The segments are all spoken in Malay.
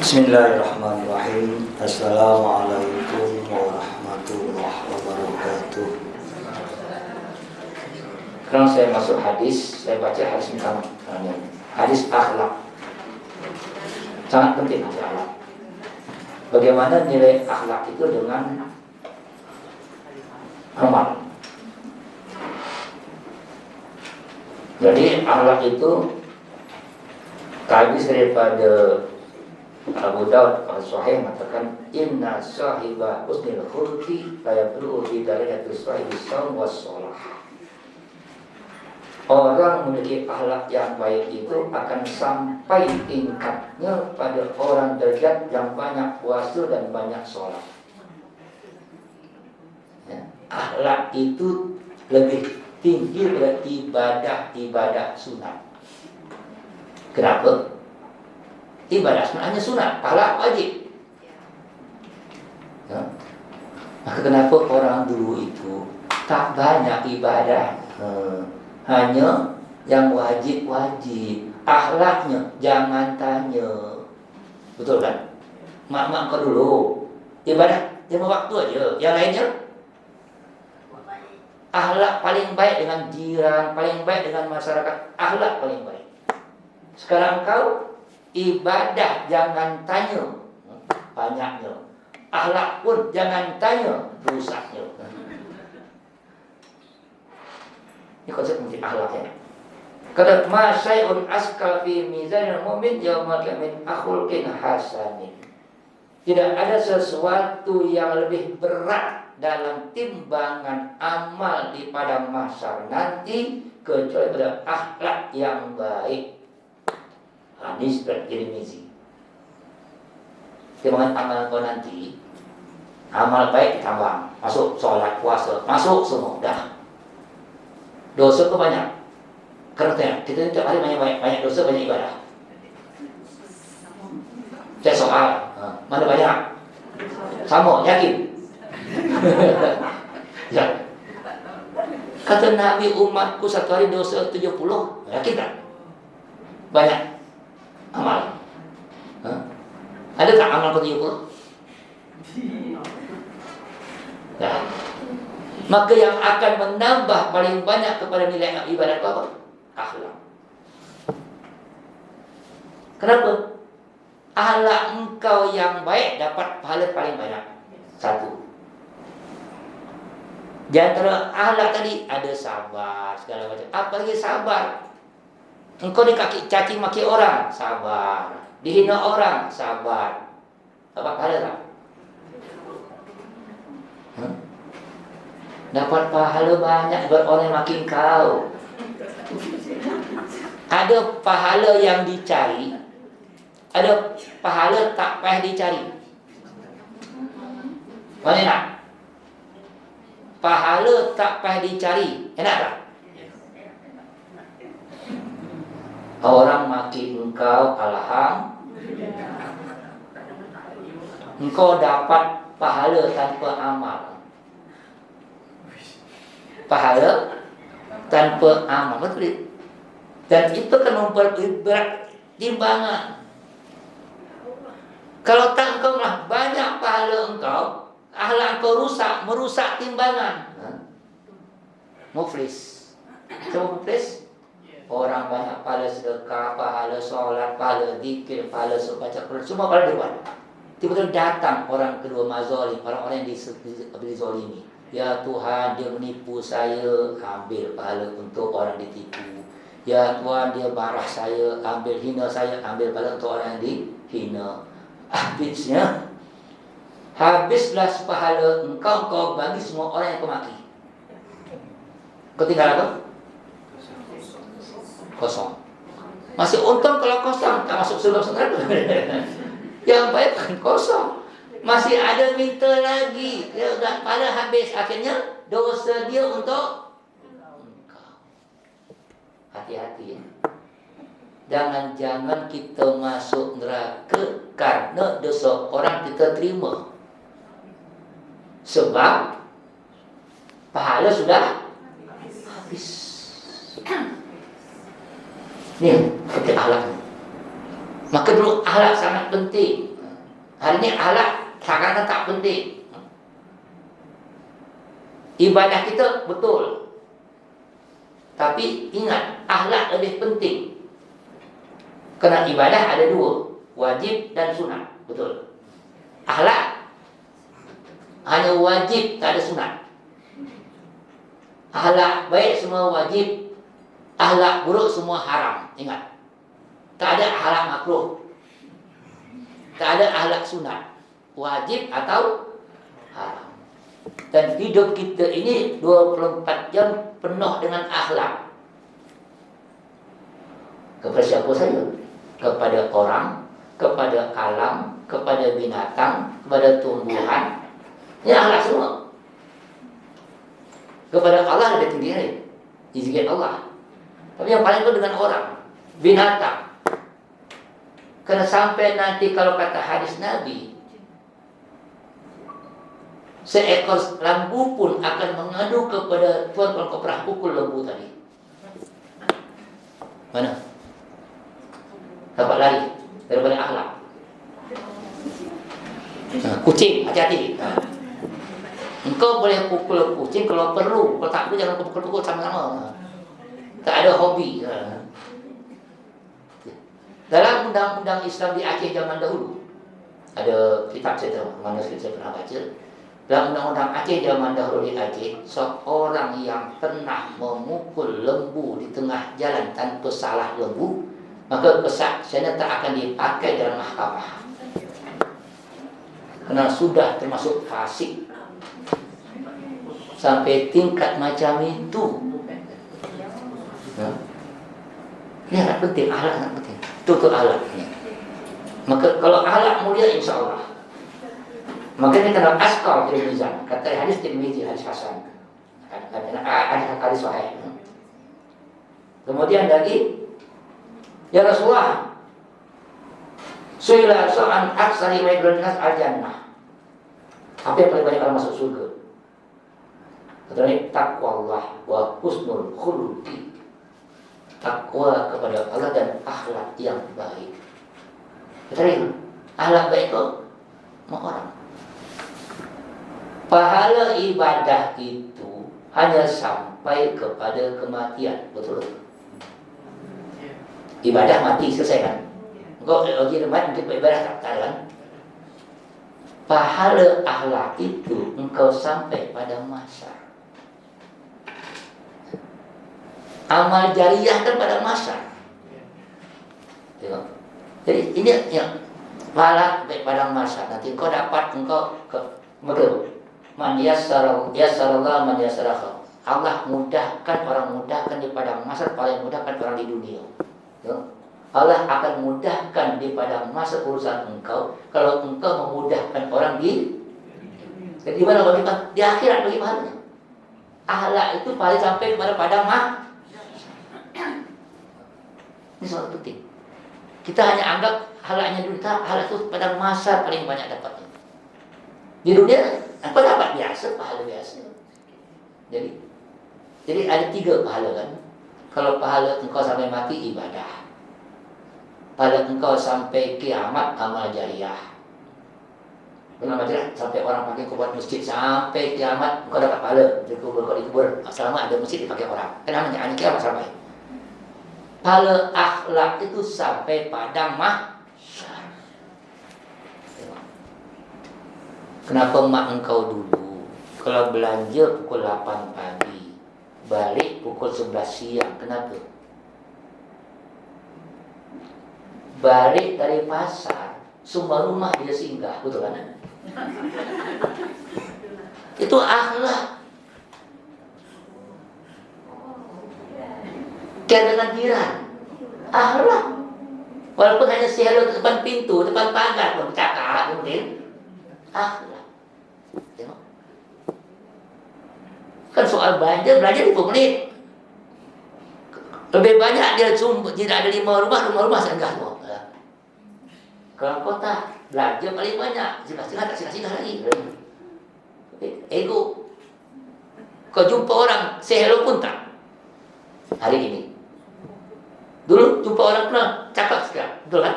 Bismillahirrahmanirrahim. Assalamualaikum warahmatullahi wabarakatuh. Sekarang saya masuk hadis, saya baca hadis tentang hadis akhlak. Sangat penting hadis akhlak. Bagaimana nilai akhlak itu dengan amal. Jadi akhlak itu hadis daripada Abu Daud al-Sahih mengatakan inna sahiba husnil khulqi la yablu'u fi darajati sahibi shaum was shalah. Orang memiliki akhlak yang baik itu akan sampai tingkatnya pada orang derajat yang banyak puasa dan banyak sholat. Ya, akhlak itu lebih tinggi dari ibadah sunat. Kenapa? Ibadah sunat hanya sunat, pahala wajib. Ya. Maka kenapa orang dulu itu tak banyak ibadah, hanya yang wajib-wajib. Akhlaknya jangan tanya. Betul kan? Mak-mak kau dulu ibadah 5 waktu aja, yang lainnya akhlak paling baik dengan jiran, paling baik dengan masyarakat, akhlak paling baik. Sekarang kau ibadah jangan tanya banyaknya, akhlak pun jangan tanya rusaknya. Ini konsep penting akhlak ya. Kata ma syai'un askal fi mizanil mu'min yaumal qiyamah akhulqin hasanin. Tidak ada sesuatu yang lebih berat dalam timbangan amal di padang mahsyar nanti kecuali pada akhlak yang baik. Hadis dan Tirmizi. Timbangan amal kau nanti, amal baik ditambah, masuk sholat, puasa, masuk semua, dah. Dosa kau banyak. Karena kita tiap hari banyak dosa, banyak ibadah. Saya soal, mana banyak? Sama, yakin? Ya. Kata Nabi, umatku satu hari dosa 70, yakin tak? Banyak amal. Ada tak amal kau 70? Ya. Maka yang akan menambah paling banyak kepada nilai ibadah kau apa? Akhlak. Kenapa? Akhlak engkau yang baik dapat pahala paling banyak. Satu. Di antara akhlak tadi ada sabar segala macam. Apalagi sabar. Engkau caci maki orang, sabar. Dihina orang, sabar. Dapat pahala tak? Dapat pahala banyak buat orang yang maki kau. Ada pahala yang dicari, ada pahala tak payah dicari. Mana nak? Pahala tak payah dicari, enak tak? Orang maki engkau, alhamdulillah. Engkau dapat pahala tanpa amal. Pahala tanpa amal, betul? Dan itu kan memperberat timbangan. Kalau tak engkau lah banyak pahala engkau, akhlak engkau merusak timbangan. Muflis. Coba muflis. Orang banyak pahala sedekah, pahala sholat, pahala zikir, pahala baca Quran, semua pahala dibuat. Tiba-tiba datang orang kedua mazalim, orang-orang yang dizalimi. Ya Tuhan, dia menipu saya, ambil pahala untuk orang ditipu. Ya Tuhan, dia marah saya, ambil hina saya, ambil pahala untuk orang yang dihina. Habislah pahala engkau bagi semua orang yang kau maki. Kau tinggal apa? Kosong. Masih untung kalau kosong, tak masuk surga neraka. Yang baik kan kosong. Masih ada minta lagi. Dia dah pada habis, akhirnya dosa dia untuk engkau. Hati-hati ya. Jangan-jangan kita masuk neraka karena dosa orang kita terima. Sebab pahala sudah habis. Ini ketika akhlak. Maka dulu akhlak sangat penting. Hari ini akhlak sangat tak penting. Ibadah kita betul, tapi ingat akhlak lebih penting. Kerana ibadah ada dua, wajib dan sunat. Betul. Akhlak hanya wajib, tak ada sunat. Akhlak baik semua wajib, akhlak buruk semua haram. Ingat, tak ada akhlak makruh, tak ada akhlak sunat, wajib atau haram. Dan hidup kita ini 24 jam penuh dengan akhlak. Kepada siapa saja? Kepada orang, kepada alam, kepada binatang, kepada tumbuhan. Ini akhlak semua. Kepada Allah lebih tinggi lagi, izin Allah. Tapi yang paling itu dengan orang, binatang. Karena sampai nanti kalau kata hadis Nabi, seekor lembu pun akan mengadu kepada tuan kau pernah pukul lembu tadi. Mana? Dapat lari daripada akhlak. Kucing, hati-hati. Engkau boleh pukul kucing kalau perlu. Kalau tak perlu jangan kau pukul-pukul sama-sama. Tak ada hobi. Dalam undang-undang Islam di Aceh zaman dahulu, ada kitab saya mana saya pernah baca. Dalam undang-undang Aceh zaman dahulu di Aceh, seorang yang pernah memukul lembu di tengah jalan tanpa salah lembu, maka kesaksiannya tak akan dipakai dalam mahkamah. Kerana sudah termasuk fasik. Sampai tingkat macam itu. Ini sangat penting, akhlak sangat penting. Itu akhlak ini. Maka kalau akhlak mulia, insya Allah. Maka ini kena askal fil mizan. Kata hadis Tirmizi, hadis Hasan, hadis sahih. Kemudian lagi, ya Rasulullah, suila so'an aksari maidul nas al-jannah. Apa yang paling banyak orang masuk surga? Katanya takwa Allah wa husnul khuluqi. Takwa kepada Allah dan akhlak yang baik. Katanya akhlak baik itu mau orang. Pahala ibadah itu hanya sampai kepada kematian. Betul? Ibadah mati selesai kan? Engkau lagi remat mungkin beribadah tak kan? Pahala akhlak itu engkau sampai pada masa. Amal jariah kan pada masa. Tengok. Jadi ini yang pahala baik pada masa. Nanti engkau dapat engkau betul. Man yassarallahu man yassarahu. Allah mudahkan orang mudahkan di padang mahsyar, paling mudahkan orang di dunia. Allah akan mudahkan di padang mahsyar urusan engkau kalau engkau memudahkan orang di mana bagi di akhirat bagaimana? Akhlak itu paling sampai kepada padang mahsyar. Ini soal penting. Kita hanya anggap akhlaknya dulu, akhlak itu padang mahsyar paling banyak dapatnya. Di dunia apa dapat biasa, pahala biasa. Jadi ada 3 pahala kan. Kalau pahala engkau sampai mati ibadah, pahala engkau sampai kiamat amal jariah. Benar macam sampai orang pakai kau buat masjid sampai kiamat engkau dapat pahala. Dikubur. Selama ada masjid dipakai orang. Kenapa hanya kiamat sampai. Pahala akhlak itu sampai padang mahsyar. Kenapa mak engkau dulu kalau belanja pukul 8 pagi, balik pukul 11 siang? Kenapa? Balik dari pasar, semua rumah dia singgah, betul kan? Itu akhlak. Kian dengan jiran, akhlak. Walaupun hanya hello di depan pintu, depan pagar pun cakap mungkin akhlak. Tengok. Kan soal belanja 20 menit. Lebih banyak dia tidak ada 5 rumah singgah semua. Kalau kota belanja paling banyak, singgah lagi. Ego. Kau jumpa orang, say hello pun tak. Hari ini. Dulu jumpa orang kenal, cakap sekali, betul kan?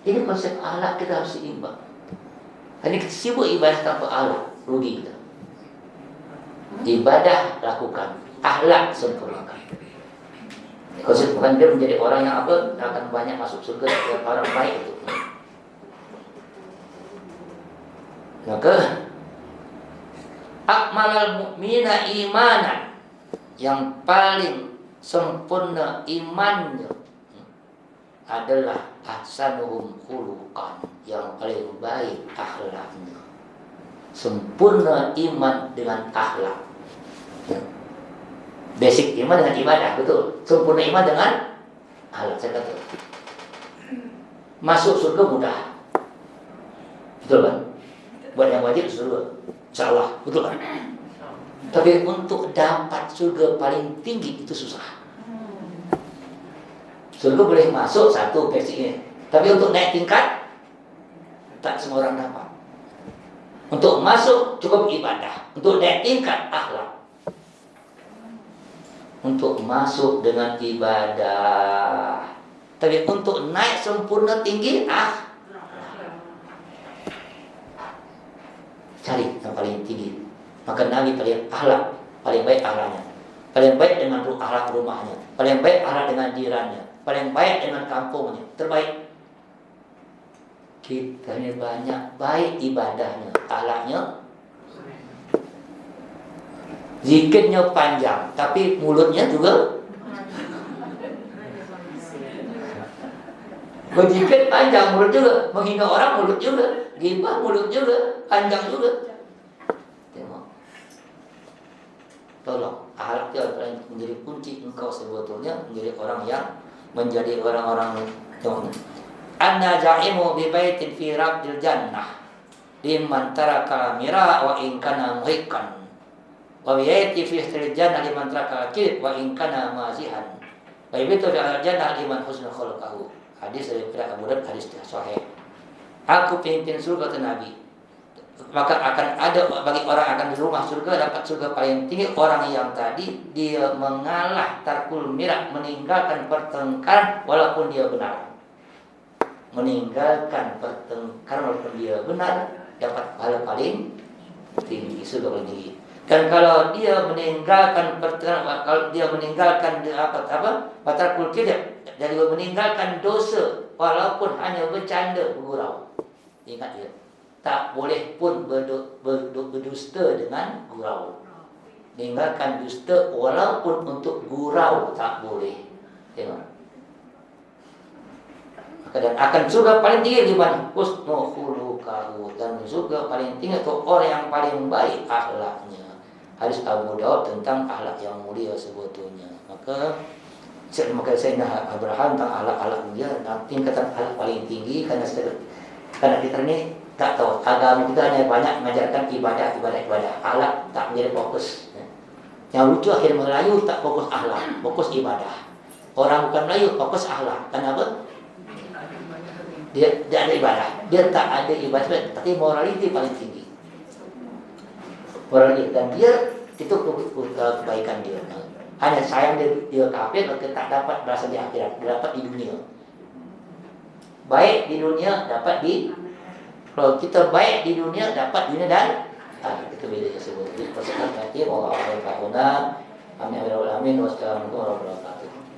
Ini konsep akhlak kita harus seimbang. Ini kita sibuk ibadah tanpa akhlak, rugi kita. Ibadah lakukan, akhlak sempurnakan. Konsep bukan dia menjadi orang yang apa akan banyak masuk surga dan orang baik itu. Maka akmalal mu'mina imanan, yang paling sempurna imannya adalah ahsanuhum khuluqan, yang paling baik akhlaknya. Sempurna iman dengan akhlak. Basic iman dengan ibadah, betul. Sempurna iman dengan akhlak. Saya kata masuk surga mudah, betul kan? Buat yang wajib surga, insyaallah, betul kan? Tapi untuk dapat surga paling tinggi itu susah. Surga boleh masuk satu basicnya, tapi untuk naik tingkat tak semua orang dapat. Untuk masuk cukup ibadah, untuk naik tingkat akhlak. Untuk masuk dengan ibadah, tapi untuk naik sempurna tinggi cari yang paling tinggi. Maka Nabi paling akhlak, paling baik akhlaknya, paling baik dengan akhlak rumahnya, paling baik akhlak dengan jirannya, paling baik dengan kampungnya, terbaik. Kita ini banyak baik ibadahnya, akhlaknya, zikirnya panjang, tapi mulutnya juga berzikir panjang, mulut juga, menghina orang mulut juga, ghibah mulut juga, panjang juga. Tengok, tolong akhlak itu menjadi kunci engkau sebetulnya menjadi orang yang menjadi orang-orang yang anna ja'imu bi baitin fi rabbil jannah liman taraka mira wa in kana muhiqqan wa yati fi jannah liman taraka kid wa in kana mazihan wa yabitu fi al-jannah liman husnul khuluquhu. Hadis dari Abu Hurairah, hadis sahih. Aku pimpin surga ke Nabi, maka akan ada bagi orang akan di rumah surga dapat surga paling tinggi orang yang tadi dia mengalah tarkul mirak, meninggalkan pertengkaran walaupun dia benar. Meninggalkan pertengkaran walaupun dia benar dapat pahala paling tinggi, surga paling tinggi. Dan kalau dia meninggalkan pertengkaran, kalau dia meninggalkan tarkul kitab, dan dia meninggalkan dosa walaupun hanya bercanda bergurau. Ingat ya, tak boleh pun berdusta dengan gurau. Meninggalkan dusta walaupun untuk gurau tak boleh. Tengok. Dan akan surga paling tinggi di mana? Husnul khuluquhu, dan surga paling tinggi itu orang yang paling baik akhlaknya. Hadis Abu Daud tentang akhlak yang mulia sebetulnya. Maka saya nak Abraham tentang akhlak dia, tingkatan akhlak paling tinggi karena kita ni tak tahu agama kita hanya banyak mengajarkan ibadah. Akhlak tak menjadi fokus. Yang lucu akhirnya Melayu tak fokus akhlak, fokus ibadah. Orang bukan Melayu fokus akhlak. Kenapa? Dia ada ibadah, dia tak ada ibadah, tapi morality paling tinggi. Morality, dan dia itu kebaikan dia. Hanya sayang dia kafir, maka tak dapat berasa di akhirat, dia dapat di dunia. Baik di dunia dapat di, kalau kita baik di dunia dapat dunia dan itu bedanya sebut. Jadi persoalan hati, Allah amin. Wassalamualaikum warahmatullahi wabarakatuh.